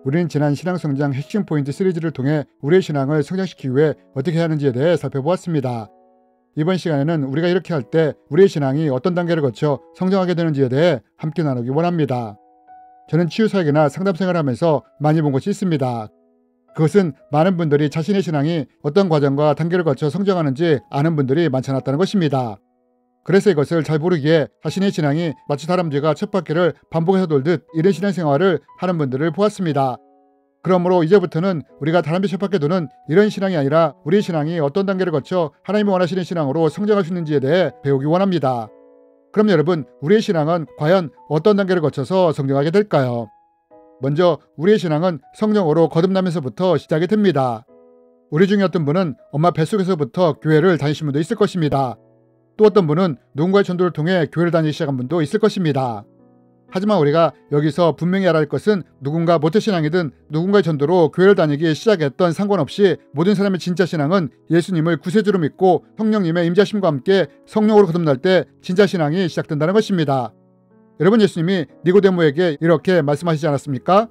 우리는 지난 신앙성장 핵심 포인트 시리즈를 통해 우리의 신앙을 성장시키기 위해 어떻게 해야 하는지에 대해 살펴보았습니다. 이번 시간에는 우리가 이렇게 할 때 우리의 신앙이 어떤 단계를 거쳐 성장하게 되는지에 대해 함께 나누기 원합니다. 저는 치유사역이나 상담생활을 하면서 많이 본 것이 있습니다. 그것은 많은 분들이 자신의 신앙이 어떤 과정과 단계를 거쳐 성장하는지 아는 분들이 많지 않았다는 것입니다. 그래서 이것을 잘 모르기에 자신의 신앙이 마치 다람쥐가 쳇바퀴를 반복해서 돌듯 이런 신앙생활을 하는 분들을 보았습니다. 그러므로 이제부터는 우리가 다람쥐 쳇바퀴 도는 이런 신앙이 아니라 우리의 신앙이 어떤 단계를 거쳐 하나님이 원하시는 신앙으로 성장할 수 있는지에 대해 배우기 원합니다. 그럼 여러분, 우리의 신앙은 과연 어떤 단계를 거쳐서 성장하게 될까요? 먼저 우리의 신앙은 성령으로 거듭나면서부터 시작이 됩니다. 우리 중에 어떤 분은 엄마 뱃속에서부터 교회를 다니신 분도 있을 것입니다. 또 어떤 분은 누군가의 전도를 통해 교회를 다니기 시작한 분도 있을 것입니다. 하지만 우리가 여기서 분명히 알아야 할 것은 누군가 모태신앙이든 누군가의 전도로 교회를 다니기 시작했던 상관없이 모든 사람의 진짜 신앙은 예수님을 구세주로 믿고 성령님의 임재하심과 함께 성령으로 거듭날 때 진짜 신앙이 시작된다는 것입니다. 여러분, 예수님이 니고데모에게 이렇게 말씀하시지 않았습니까?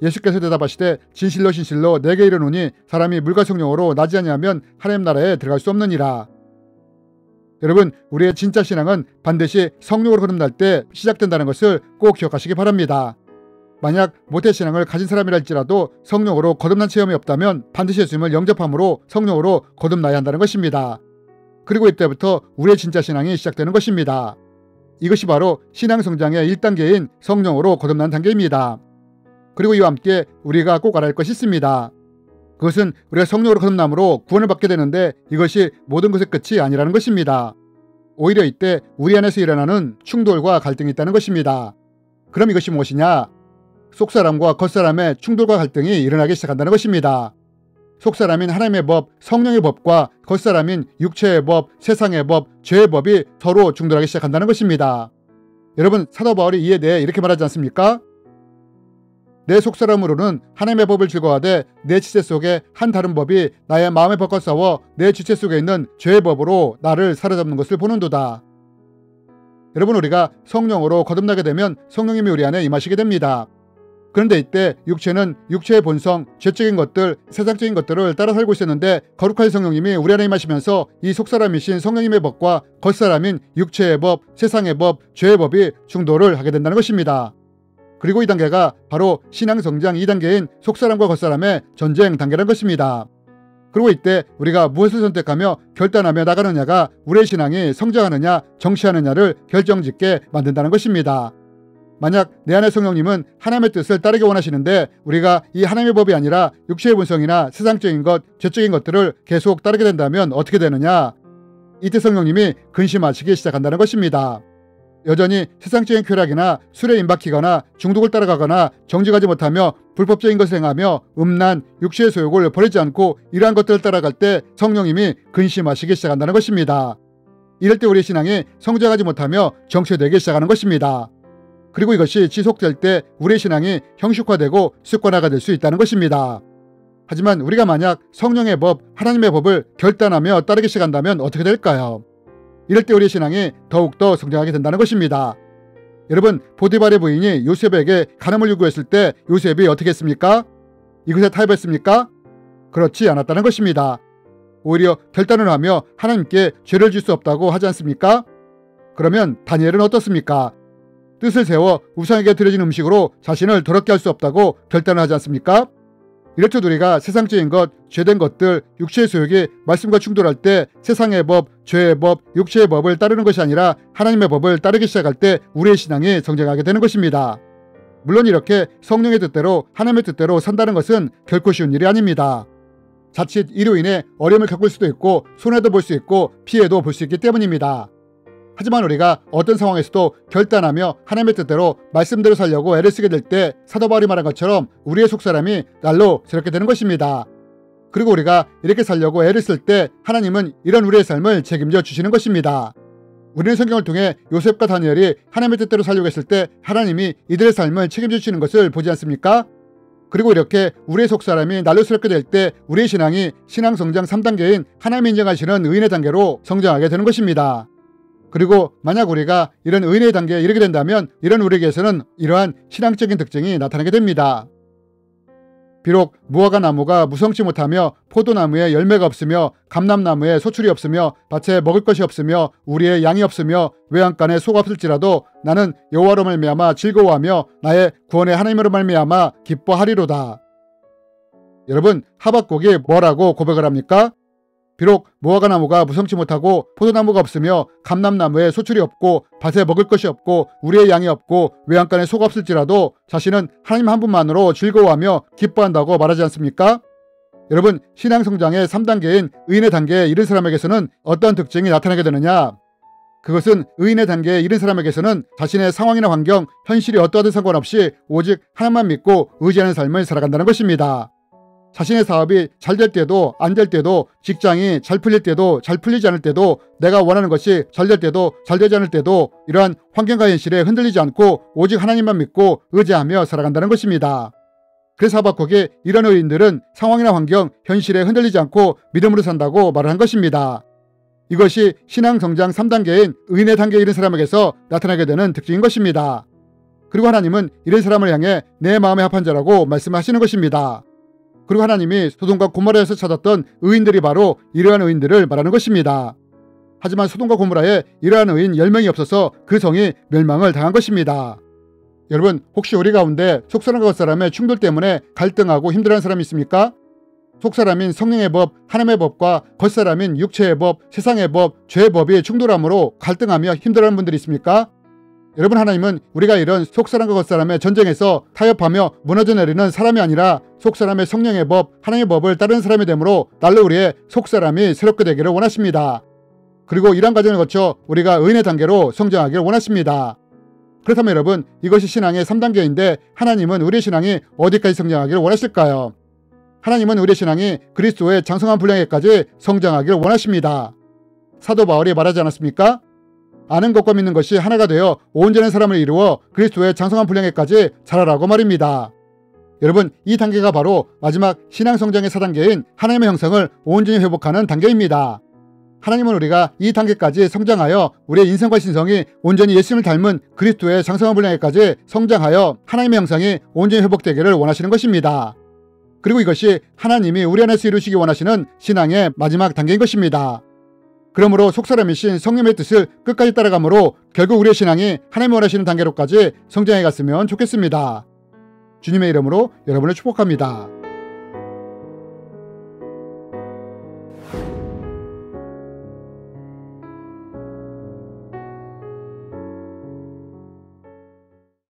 예수께서 대답하시되 진실로 진실로 내게 이르노니 사람이 물과 성령으로 나지 아니하면 하나님 나라에 들어갈 수 없느니라. 여러분, 우리의 진짜 신앙은 반드시 성령으로 거듭날 때 시작된다는 것을 꼭 기억하시기 바랍니다. 만약 모태신앙을 가진 사람이랄지라도 성령으로 거듭난 체험이 없다면 반드시 예수님을 영접함으로 성령으로 거듭나야 한다는 것입니다. 그리고 이때부터 우리의 진짜 신앙이 시작되는 것입니다. 이것이 바로 신앙 성장의 1단계인 성령으로 거듭난 단계입니다. 그리고 이와 함께 우리가 꼭 알아야 할 것이 있습니다. 그것은 우리가 성령으로 거듭남으로 구원을 받게 되는데 이것이 모든 것의 끝이 아니라는 것입니다. 오히려 이때 우리 안에서 일어나는 충돌과 갈등이 있다는 것입니다. 그럼 이것이 무엇이냐? 속사람과 겉사람의 충돌과 갈등이 일어나기 시작한다는 것입니다. 속사람인 하나님의 법, 성령의 법과 겉사람인 육체의 법, 세상의 법, 죄의 법이 서로 충돌하기 시작한다는 것입니다. 여러분, 사도 바울이 이에 대해 이렇게 말하지 않습니까? 내 속사람으로는 하나님의 법을 즐거워하되 내 지체 속에 한 다른 법이 나의 마음의 법과 싸워 내 지체 속에 있는 죄의 법으로 나를 사로잡는 것을 보는도다. 여러분, 우리가 성령으로 거듭나게 되면 성령님이 우리 안에 임하시게 됩니다. 그런데 이때 육체는 육체의 본성, 죄적인 것들, 세상적인 것들을 따라 살고 있었는데 거룩한 성령님이 우리 안에 임하시면서 이 속사람이신 성령님의 법과 겉사람인 육체의 법, 세상의 법, 죄의 법이 충돌을 하게 된다는 것입니다. 그리고 이 단계가 바로 신앙성장 2단계인 속사람과 겉사람의 전쟁 단계라는 것입니다. 그리고 이때 우리가 무엇을 선택하며 결단하며 나가느냐가 우리의 신앙이 성장하느냐 정치하느냐를 결정짓게 만든다는 것입니다. 만약 내 안의 성령님은 하나님의 뜻을 따르기 원하시는데 우리가 이 하나님의 법이 아니라 육체의 본성이나 세상적인 것, 죄적인 것들을 계속 따르게 된다면 어떻게 되느냐? 이때 성령님이 근심하시기 시작한다는 것입니다. 여전히 세상적인 쾌락이나 술에 임박히거나 중독을 따라가거나 정직하지 못하며 불법적인 것을 행하며 음란, 육체의 소욕을 버리지 않고 이러한 것들을 따라갈 때 성령님이 근심하시기 시작한다는 것입니다. 이럴 때 우리의 신앙이 성장하지 못하며 정체되기 시작하는 것입니다. 그리고 이것이 지속될 때 우리의 신앙이 형식화되고 습관화가 될 수 있다는 것입니다. 하지만 우리가 만약 성령의 법, 하나님의 법을 결단하며 따르기 시작한다면 어떻게 될까요? 이럴 때 우리의 신앙이 더욱더 성장하게 된다는 것입니다. 여러분, 보디발의 부인이 요셉에게 간음을 요구했을 때 요셉이 어떻게 했습니까? 이것에 타협했습니까? 그렇지 않았다는 것입니다. 오히려 결단을 하며 하나님께 죄를 질 수 없다고 하지 않습니까? 그러면 다니엘은 어떻습니까? 뜻을 세워 우상에게 드려진 음식으로 자신을 더럽게 할 수 없다고 결단을 하지 않습니까? 이렇듯 우리가 세상적인 것, 죄된 것들, 육체의 소욕이 말씀과 충돌할 때 세상의 법, 죄의 법, 육체의 법을 따르는 것이 아니라 하나님의 법을 따르기 시작할 때 우리의 신앙이 성장하게 되는 것입니다. 물론 이렇게 성령의 뜻대로 하나님의 뜻대로 산다는 것은 결코 쉬운 일이 아닙니다. 자칫 이로 인해 어려움을 겪을 수도 있고 손해도 볼 수 있고 피해도 볼 수 있기 때문입니다. 하지만 우리가 어떤 상황에서도 결단하며 하나님의 뜻대로 말씀대로 살려고 애를 쓰게 될 때 사도 바울이 말한 것처럼 우리의 속사람이 날로 새롭게 되는 것입니다. 그리고 우리가 이렇게 살려고 애를 쓸 때 하나님은 이런 우리의 삶을 책임져 주시는 것입니다. 우리는 성경을 통해 요셉과 다니엘이 하나님의 뜻대로 살려고 했을 때 하나님이 이들의 삶을 책임져 주시는 것을 보지 않습니까? 그리고 이렇게 우리의 속사람이 날로 새롭게 될 때 우리의 신앙이 신앙 성장 3단계인 하나님이 인정하시는 의인의 단계로 성장하게 되는 것입니다. 그리고 만약 우리가 이런 의인의 단계에 이르게 된다면 이런 우리에게서는 이러한 신앙적인 특징이 나타나게 됩니다. 비록 무화과 나무가 무성치 못하며 포도나무에 열매가 없으며 감람나무에 소출이 없으며 밭에 먹을 것이 없으며 우리의 양이 없으며 외양간에 소가 없을지라도 나는 여호와로 말미암아 즐거워하며 나의 구원의 하나님으로 말미암아 기뻐하리로다. 여러분, 하박국이 뭐라고 고백을 합니까? 비록 무화과 나무가 무성치 못하고 포도나무가 없으며 감람나무에 소출이 없고 밭에 먹을 것이 없고 우리의 양이 없고 외양간에 소가 없을지라도 자신은 하나님 한 분만으로 즐거워하며 기뻐한다고 말하지 않습니까? 여러분, 신앙 성장의 3단계인 의인의 단계에 이른 사람에게서는 어떤 특징이 나타나게 되느냐? 그것은 의인의 단계에 이른 사람에게서는 자신의 상황이나 환경, 현실이 어떠하든 상관없이 오직 하나님만 믿고 의지하는 삶을 살아간다는 것입니다. 자신의 사업이 잘 될 때도 안 될 때도, 직장이 잘 풀릴 때도 잘 풀리지 않을 때도, 내가 원하는 것이 잘 될 때도 잘 되지 않을 때도 이러한 환경과 현실에 흔들리지 않고 오직 하나님만 믿고 의지하며 살아간다는 것입니다. 그래서 하박국이 이런 의인들은 상황이나 환경, 현실에 흔들리지 않고 믿음으로 산다고 말을 한 것입니다. 이것이 신앙 성장 3단계인 의인의 단계에 이른 사람에게서 나타나게 되는 특징인 것입니다. 그리고 하나님은 이런 사람을 향해 내 마음에 합한 자라고 말씀하시는 것입니다. 그리고 하나님이 소돔과 고모라에서 찾았던 의인들이 바로 이러한 의인들을 말하는 것입니다. 하지만 소돔과 고모라에 이러한 의인 10명이 없어서 그 성이 멸망을 당한 것입니다. 여러분, 혹시 우리 가운데 속사람과 겉사람의 충돌 때문에 갈등하고 힘들어하는 사람이 있습니까? 속사람인 성령의 법, 하나님의 법과 겉사람인 육체의 법, 세상의 법, 죄의 법이 충돌함으로 갈등하며 힘들어하는 분들이 있습니까? 여러분, 하나님은 우리가 이런 속사람과 겉사람의 전쟁에서 타협하며 무너져 내리는 사람이 아니라 속사람의 성령의 법, 하나님의 법을 따르는 사람이 되므로 날로 우리의 속사람이 새롭게 되기를 원하십니다. 그리고 이러한 과정을 거쳐 우리가 의인의 단계로 성장하기를 원하십니다. 그렇다면 여러분, 이것이 신앙의 3단계인데 하나님은 우리의 신앙이 어디까지 성장하기를 원하실까요? 하나님은 우리의 신앙이 그리스도의 장성한 분량에까지 성장하기를 원하십니다. 사도 바울이 말하지 않았습니까? 아는 것과 믿는 것이 하나가 되어 온전한 사람을 이루어 그리스도의 장성한 분량에까지 자라라고 말입니다. 여러분, 이 단계가 바로 마지막 신앙 성장의 4단계인 하나님의 형상을 온전히 회복하는 단계입니다. 하나님은 우리가 이 단계까지 성장하여 우리의 인생과 신성이 온전히 예수님을 닮은 그리스도의 장성한 분량에까지 성장하여 하나님의 형상이 온전히 회복되기를 원하시는 것입니다. 그리고 이것이 하나님이 우리 안에서 이루시기 원하시는 신앙의 마지막 단계인 것입니다. 그러므로 속사람이신 성령의 뜻을 끝까지 따라가므로 결국 우리의 신앙이 하나님이 원하시는 단계로까지 성장해 갔으면 좋겠습니다. 주님의 이름으로 여러분을 축복합니다.